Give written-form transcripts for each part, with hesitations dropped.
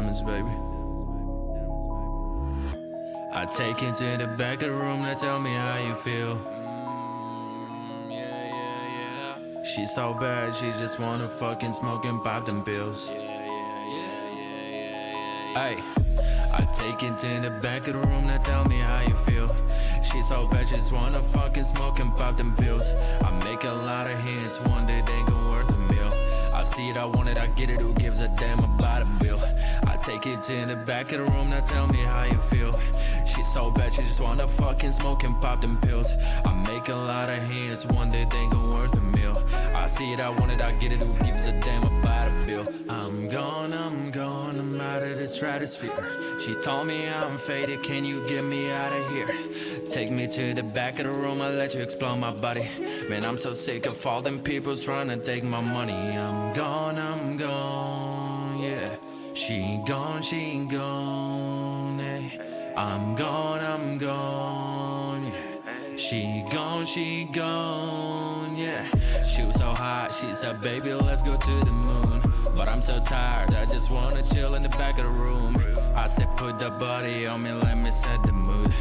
Demens, baby. I take you to the back of the room, now tell me how you feel. Yeah. She's so bad, she just wanna fucking smoke and pop them pills. Ay, I take you to the back of the room, now tell me how you feel. She's so bad, just wanna fucking smoke and pop them pills. I make a lot of hits, one day they gon' worth a meal. I see it, I want it, I get it, who gives a damn about a bill? I take it to the back of the room, now tell me how you feel. She's so bad, she just wanna fucking smoke and pop them pills. I make a lot of hits, one day they gon' worth a meal. I see it, I want it, I get it, who gives a damn about a bill? I'm gone, I'm out of the stratosphere. She told me I'm faded, can you get me out of here? Take me to the back of the room, I'll let you explore my body. Man, I'm so sick of all them people trying to take my money. I'm gone, yeah. She gone, eh. I'm gone, yeah. She gone, yeah. She was so hot, she said, baby, let's go to the moon. But I'm so tired, I just wanna chill in the back of the room. I said, put the body on me, let me set the mood.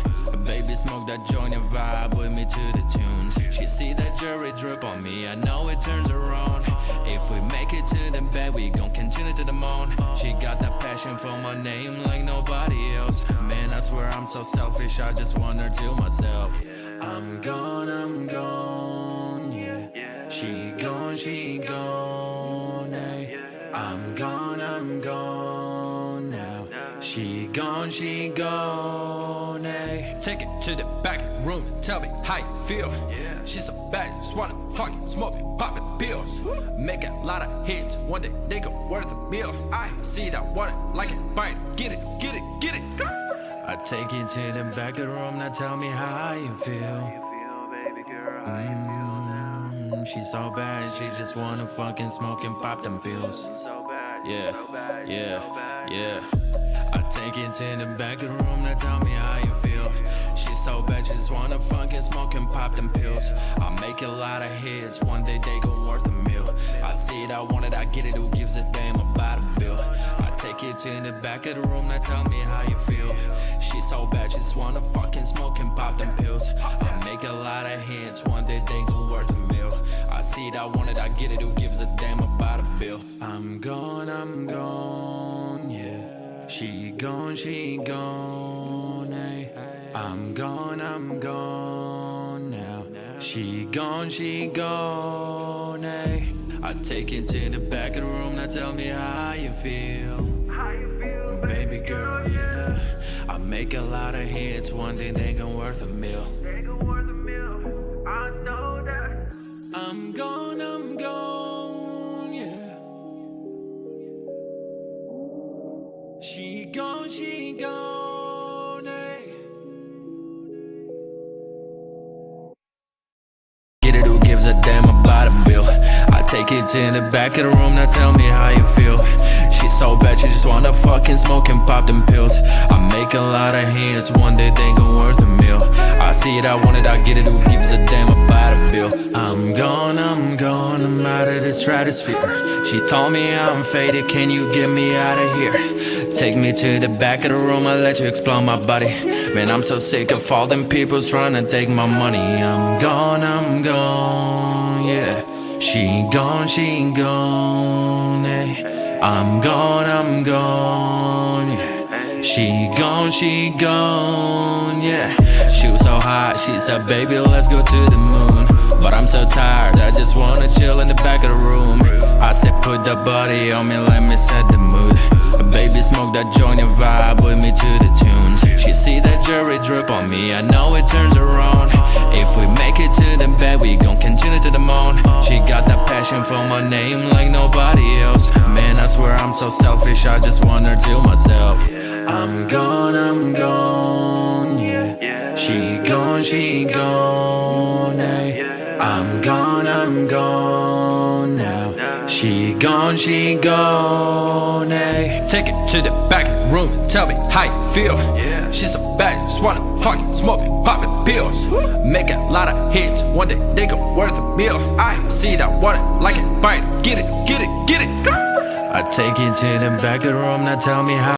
Baby, smoke that joint and vibe with me to the tunes. She see that jury drip on me, I know it turns her on. If we make it to the bed, we gon' continue to the moon. She got that passion for my name like nobody else. Man, I swear I'm so selfish, I just want her to myself. I'm gone, yeah. She gone, eh. I'm gone now. She gone, eh. Take it to the back of the room and tell me how you feel. She's so bad, just wanna fucking smoke and pop it pills. Make a lot of hits, one day they go worth a meal. I see that water, like it, bite it, get it. I take you to the back of the room, now tell me how you feel. She's so bad, she just wanna fucking smoke and pop them pills. Yeah. I take it to the back of the room, now tell me how you feel. She's so bad, she just wanna fucking smoke and pop them pills. I make a lot of hits, one day they gon' worth a meal. I see it, I want it, I get it, who gives a damn about a bill? I take it to the back of the room, now tell me how you feel. She's so bad, she just wanna fucking smoke and pop them pills. I make a lot of hits, one day they gon' worth a meal. I see it, I want it, I get it, who gives a damn about a bill? I'm gone, yeah. She gone, eh. I'm gone now. She gone, eh. I take it to the back of the room, now tell me how you feel. Baby girl, yeah. I make a lot of hits, one day they gon' worth a meal. I know that. I'm gone, yeah. She gone, eh. Get it, who gives a damn about a bill? I take it to the back of the room, now tell me how you feel. She's so bad, she just wanna fucking smoke and pop them pills. I make a lot of hits, one day they gon' worth a meal. I see it, I want it, I get it, who gives a damn about a bill? I'm gone, I'm out of the stratosphere. She told me I'm faded, can you get me out of here? Take me to the back of the room, I'll let you explore my body. Man, I'm so sick of all them people trying to take my money. I'm gone, yeah. She gone, eh. I'm gone, yeah. She gone, yeah. She was so hot, she said, baby, let's go to the moon. But I'm so tired, I just wanna chill in the back of the room. I said, put the body on me, let me set the mood. Baby, smoke that joint and vibe with me to the tunes. She see that jury drip on me, I know it turns her on. If we make it to the bed, we gon' continue to the moon. She got that passion for my name like nobody else. Man, I swear I'm so selfish, I just want her to myself. I'm gone, yeah. She gone, eh. I'm gone now. She gone, eh. Take it to the back of the room and tell me how you feel. She's so bad, just wanna fucking smoke and pop it pills. Make a lot of hits, one day they go worth a meal. I see that water, like it, bite it, get it. I take you to the back of the room, now tell me how